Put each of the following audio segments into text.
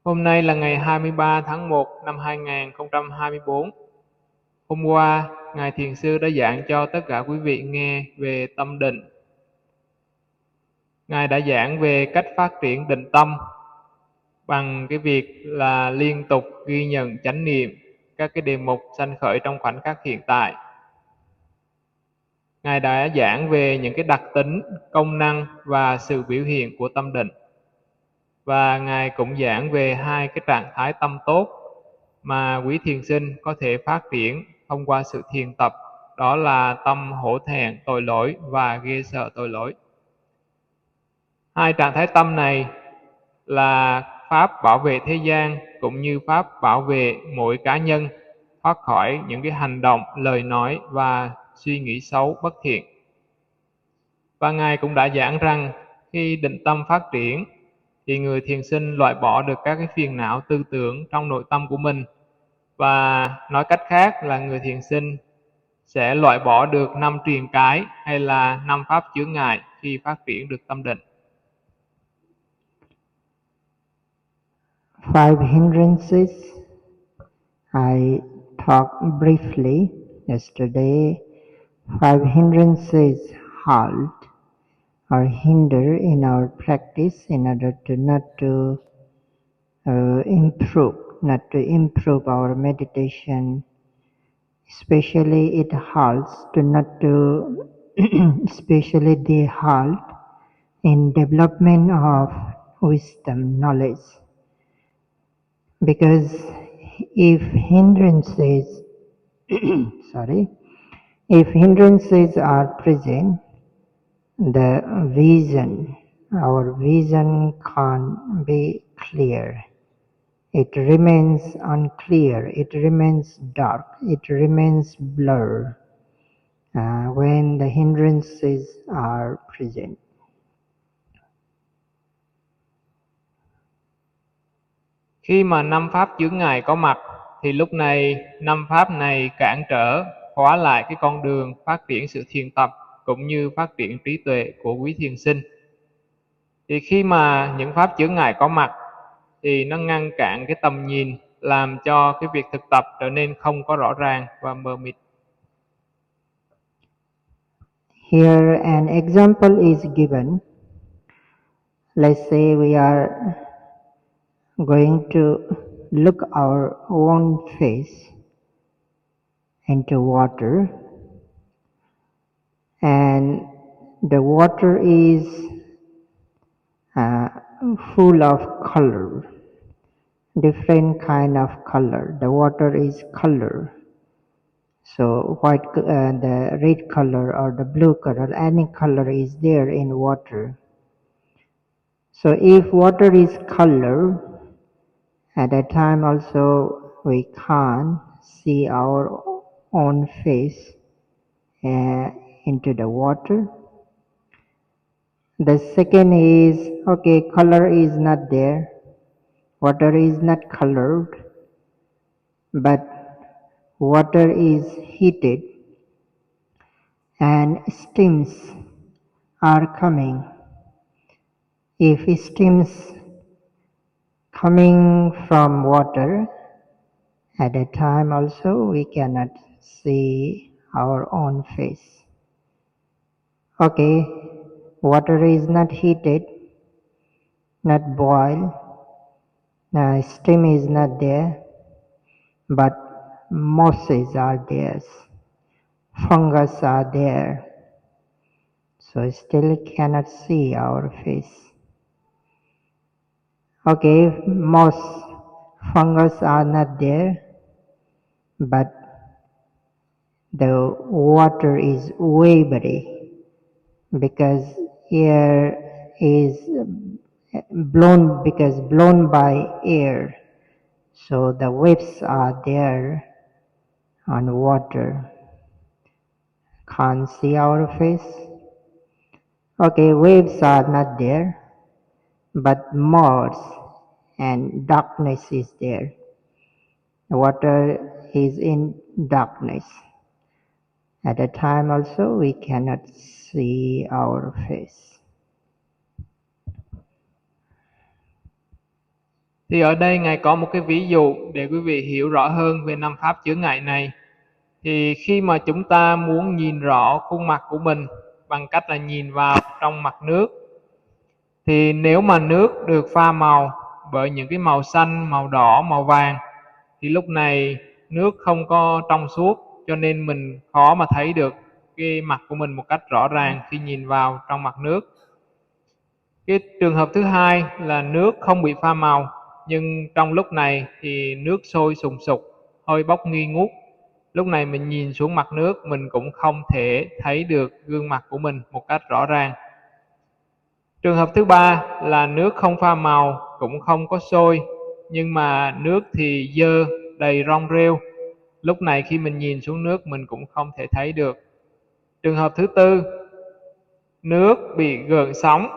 Hôm nay là ngày 23 tháng 1 năm 2024. Hôm qua, Ngài Thiền Sư đã giảng cho tất cả quý vị nghe về tâm định. Ngài đã giảng về cách phát triển định tâm bằng cái việc là liên tục ghi nhận chánh niệm các cái đề mục sanh khởi trong khoảnh khắc hiện tại. Ngài đã giảng về những cái đặc tính, công năng và sự biểu hiện của tâm định. Và Ngài cũng giảng về hai cái trạng thái tâm tốt mà quý thiền sinh có thể phát triển thông qua sự thiền tập, đó là tâm hổ thẹn tội lỗi và ghê sợ tội lỗi. Hai trạng thái tâm này là pháp bảo vệ thế gian cũng như pháp bảo vệ mỗi cá nhân thoát khỏi những cái hành động, lời nói và suy nghĩ xấu bất thiện. Và Ngài cũng đã giảng rằng khi định tâm phát triển thì người thiền sinh loại bỏ được các cái phiền não tư tưởng trong nội tâm của mình. Và nói cách khác là người thiền sinh sẽ loại bỏ được 5 triền cái hay là 5 pháp chướng ngại khi phát triển được tâm định. Five hindrances. I talked briefly yesterday. Five hindrances halt or hinder in our practice in order to not to improve our meditation. Especially it halts to not to especially they halt in development of wisdom, knowledge. Because if hindrances if hindrances are present, our vision can't be clear. It remains unclear, it remains dark, it remains blur when the hindrances are present. Khi mà 5 pháp chướng ngại có mặt thì lúc này 5 pháp này cản trở, khóa lại cái con đường phát triển sự thiền tập cũng như phát triển trí tuệ của quý thiền sinh. Thì khi mà những pháp chướng ngại có mặt thì nó ngăn cản cái tầm nhìn, làm cho cái việc thực tập trở nên không có rõ ràng và mờ mịt. Here an example is given. Let's say we are going to look our own face into water, and the water is full of color, different kind of color. The water is color. So the red color or the blue color, any color is there in water. So if water is color, at that time also we can't see our own face into the water. The second is, okay, color is not there, water is not colored, but water is heated and steams are coming. If steams coming from water, at that time also we cannot see our own face. Okay, water is not heated, not boiled, steam is not there, but mosses are there, fungus are there, so still cannot see our face. Okay, moss, fungus are not there, but the water is wavery because air is blown by air, so the waves are there on water. Can't see our face. Okay, waves are not there, but moss and darkness is there. The water is in darkness. At a time also we cannot see our face. Thì ở đây Ngài có một cái ví dụ để quý vị hiểu rõ hơn về năm pháp chướng ngại này. Thì khi mà chúng ta muốn nhìn rõ khuôn mặt của mình bằng cách là nhìn vào trong mặt nước, thì nếu mà nước được pha màu bởi những cái màu xanh, màu đỏ, màu vàng, thì lúc này nước không có trong suốt, cho nên mình khó mà thấy được cái mặt của mình một cách rõ ràng khi nhìn vào trong mặt nước. Cái trường hợp thứ hai là nước không bị pha màu, nhưng trong lúc này thì nước sôi sùng sục, hơi bốc nghi ngút. Lúc này mình nhìn xuống mặt nước, mình cũng không thể thấy được gương mặt của mình một cách rõ ràng. Trường hợp thứ ba là nước không pha màu, cũng không có sôi, nhưng mà nước thì dơ, đầy rong rêu. Lúc này khi mình nhìn xuống nước, mình cũng không thể thấy được. Trường hợp thứ tư, nước bị gợn sóng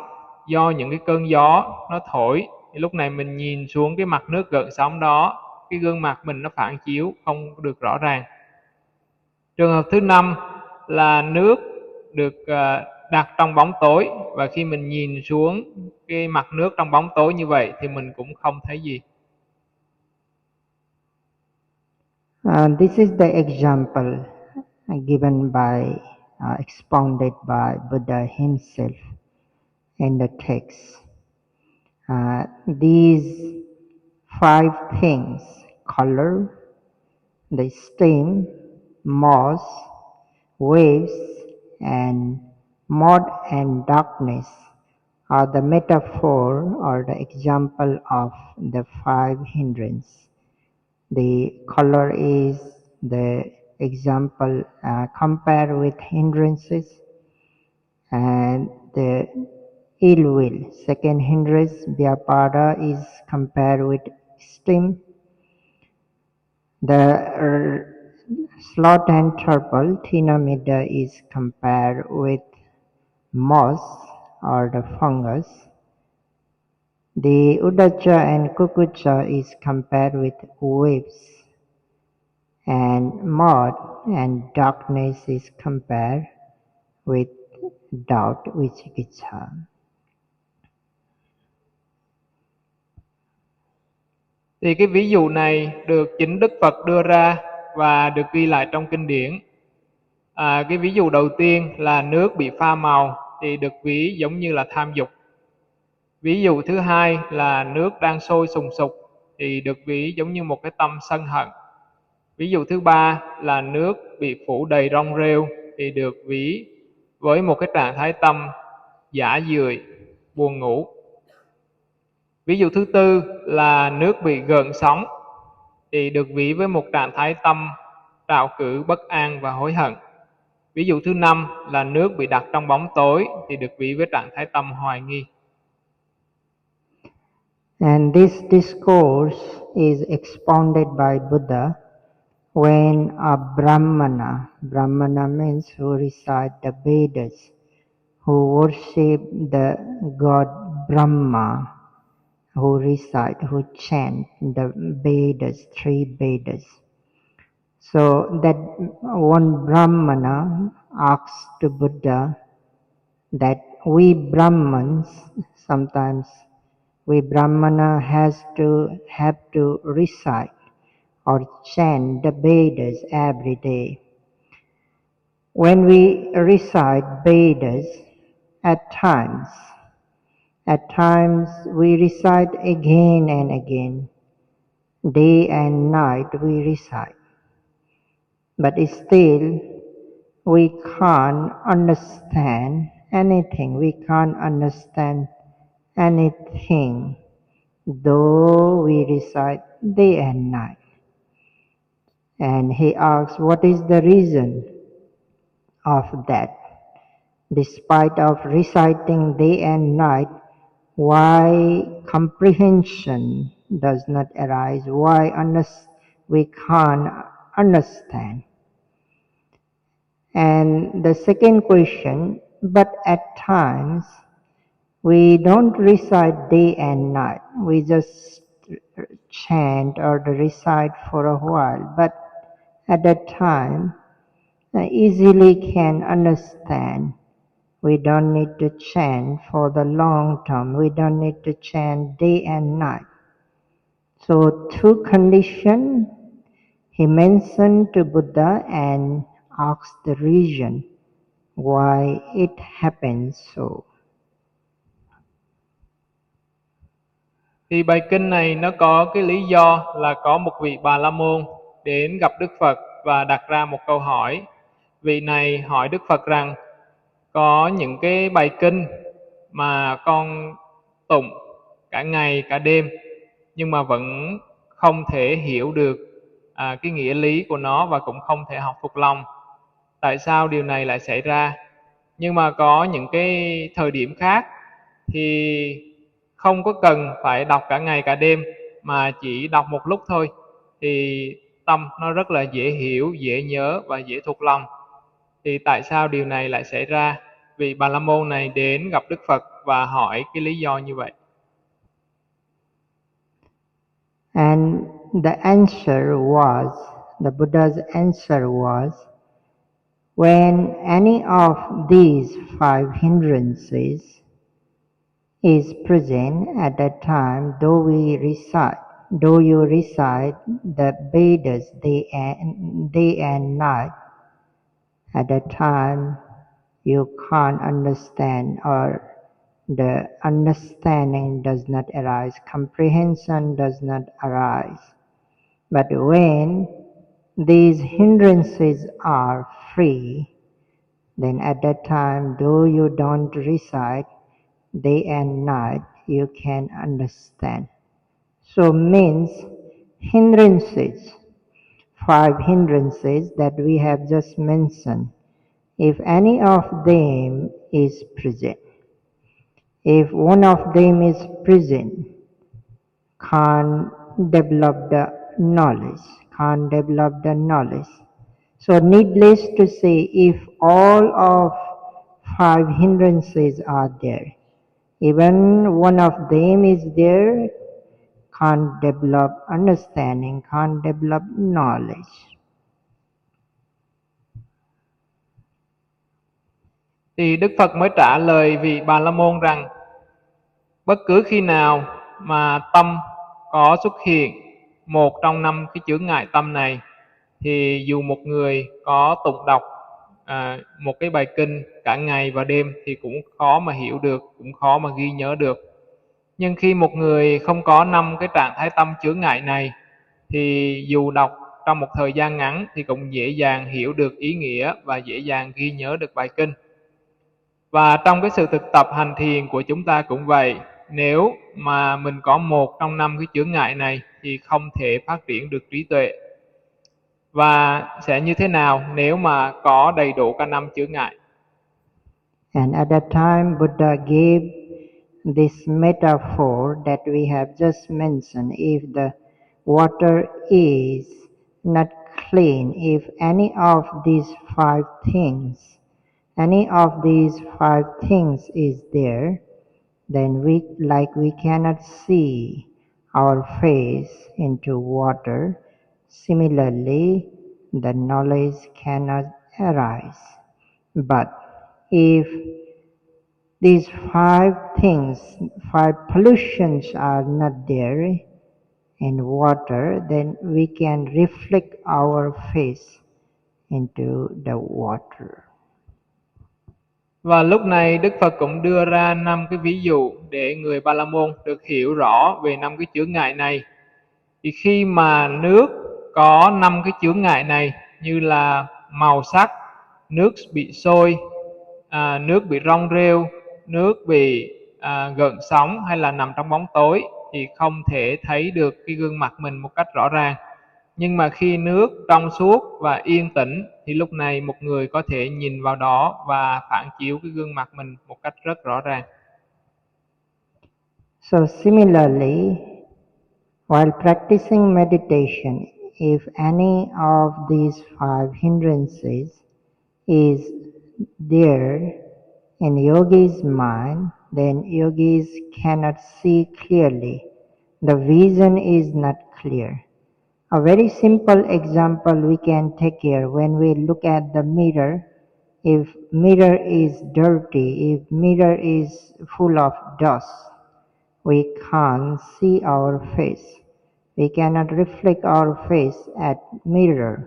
do những cái cơn gió nó thổi, thì lúc này mình nhìn xuống cái mặt nước gợn sóng đó, cái gương mặt mình nó phản chiếu không được rõ ràng. Trường hợp thứ năm là nước được đặt trong bóng tối, và khi mình nhìn xuống cái mặt nước trong bóng tối như vậy thì mình cũng không thấy gì. This is the example given by, expounded by Buddha himself in the text. These 5 things, color, the steam, moss, waves, and mud and darkness, are the metaphor or the example of the 5 hindrances. The color is the example compared with hindrances, and the ill will, second hindrance, vyapada, is compared with steam. The sloth and turtle, Thinamida, is compared with moss or the fungus. The Udacha and Kukucha is compared with waves, and mud and darkness is compared with doubt, vicikiccha. Thì cái ví dụ này được chính Đức Phật đưa ra và được ghi lại trong kinh điển. Cái ví dụ đầu tiên là nước bị pha màu thì được ví giống như là tham dục. Ví dụ thứ hai là nước đang sôi sùng sục thì được ví giống như một cái tâm sân hận. Ví dụ thứ ba là nước bị phủ đầy rong rêu thì được ví với một cái trạng thái tâm dã dười, buồn ngủ. Ví dụ thứ tư là nước bị gợn sóng thì được ví với một trạng thái tâm trạo cử, bất an và hối hận. Ví dụ thứ năm là nước bị đặt trong bóng tối thì được ví với trạng thái tâm hoài nghi. And this discourse is expounded by Buddha when a Brahmana means who recite the Vedas, who worship the god Brahma, who recite, who chant the Vedas, 3 Vedas. So that one Brahmana asks to Buddha that we Brahmins, sometimes we Brahmana have to recite or chant the Vedas every day. When we recite Vedas, at times we recite again and again, day and night we recite, but still we can't understand anything, though we recite day and night. And he asks, what is the reason of that? Despite of reciting day and night, why comprehension does not arise? Why we can't understand? And the second question, but at times we don't recite day and night. We just chant or recite for a while, but at that time easily can understand. We don't need to chant for the long term. We don't need to chant day and night. So two conditions he mentioned to Buddha and asked the reason why it happens so. Thì bài kinh này nó có cái lý do là có một vị Bà La Môn đến gặp Đức Phật và đặt ra một câu hỏi. Vị này hỏi Đức Phật rằng có những cái bài kinh mà con tụng cả ngày cả đêm nhưng mà vẫn không thể hiểu được cái nghĩa lý của nó và cũng không thể học thuộc lòng. Tại sao điều này lại xảy ra? Nhưng mà có những cái thời điểm khác thì không có cần phải đọc cả ngày cả đêm mà chỉ đọc một lúc thôi thì tâm nó rất là dễ hiểu, dễ nhớ và dễ thuộc lòng. Thì tại sao điều này lại xảy ra? Vị Bà La Môn này đến gặp Đức Phật và hỏi cái lý do như vậy. And the Buddha's answer was, when any of these five hindrances is present at that time, though you recite the Vedas day and night, at that time you can't understand, or the understanding does not arise, comprehension does not arise. But when these hindrances are free, then at that time, though you don't recite day and night, you can understand. So means hindrances, five hindrances that we have just mentioned, if any of them is present, if one of them is present, can't develop the knowledge. So needless to say, if all of five hindrances are there, even one of them is there, can't develop understanding, can't develop knowledge. Thì Đức Phật mới trả lời vị Bà La Môn rằng bất cứ khi nào mà tâm có xuất hiện một trong năm cái chướng ngại tâm này thì dù một người có tụng đọc một cái bài kinh cả ngày và đêm thì cũng khó mà hiểu được, cũng khó mà ghi nhớ được. Nhưng khi một người không có năm cái trạng thái tâm chướng ngại này thì dù đọc trong một thời gian ngắn thì cũng dễ dàng hiểu được ý nghĩa và dễ dàng ghi nhớ được bài kinh. Và trong cái sự thực tập hành thiền của chúng ta cũng vậy, nếu mà mình có một trong năm cái chướng ngại này thì không thể phát triển được trí tuệ. Và sẽ như thế nào nếu mà có đầy đủ cả năm chướng ngại? And at that time, Buddha gave this metaphor that we have just mentioned. If the water is not clean, if any of these five things is there, then we cannot see our face into water. Similarly, the knowledge cannot arise. But if these five pollutions are not there in water, then we can reflect our face into the water. Và lúc này Đức Phật cũng đưa ra 5 cái ví dụ để người Ba La Môn được hiểu rõ về 5 cái chướng ngại này. Thì khi mà nước có 5 cái chướng ngại này như là màu sắc, nước bị sôi, nước bị rong rêu, nước bị gợn sóng hay là nằm trong bóng tối thì không thể thấy được cái gương mặt mình một cách rõ ràng. Nhưng mà khi nước trong suốt và yên tĩnh thì lúc này một người có thể nhìn vào đó và phản chiếu cái gương mặt mình một cách rất rõ ràng. So similarly, while practicing meditation, if any of these five hindrances is there in yogi's mind, then yogis cannot see clearly. The vision is not clear. A very simple example we can take here: when we look at the mirror, if mirror is dirty, if mirror is full of dust, we can't see our face. We cannot reflect our face at mirror.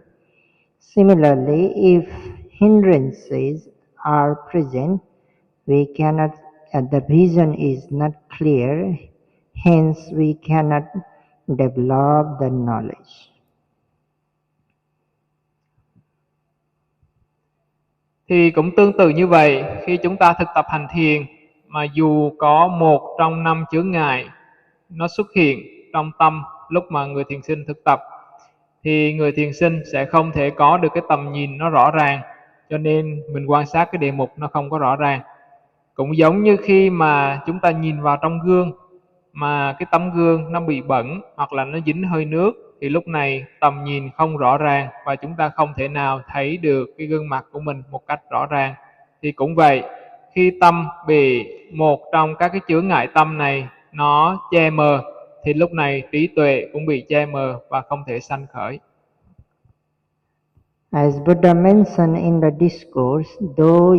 Similarly, if hindrances are present, we cannot, the vision is not clear, hence we cannot develop the knowledge. Thì cũng tương tự như vậy, khi chúng ta thực tập hành thiền mà dù có một trong 5 chướng ngại nó xuất hiện trong tâm lúc mà người thiền sinh thực tập, thì người thiền sinh sẽ không thể có được cái tầm nhìn nó rõ ràng, cho nên mình quan sát cái đề mục nó không có rõ ràng. Cũng giống như khi mà chúng ta nhìn vào trong gương mà cái tấm gương nó bị bẩn hoặc là nó dính hơi nước, thì lúc này tầm nhìn không rõ ràng và chúng ta không thể nào thấy được cái gương mặt của mình một cách rõ ràng. Thì cũng vậy, khi tâm bị một trong các cái chướng ngại tâm này nó che mờ, thì lúc này trí tuệ cũng bị che mờ và không thể sanh khởi. As Buddha mentioned in the discourse, though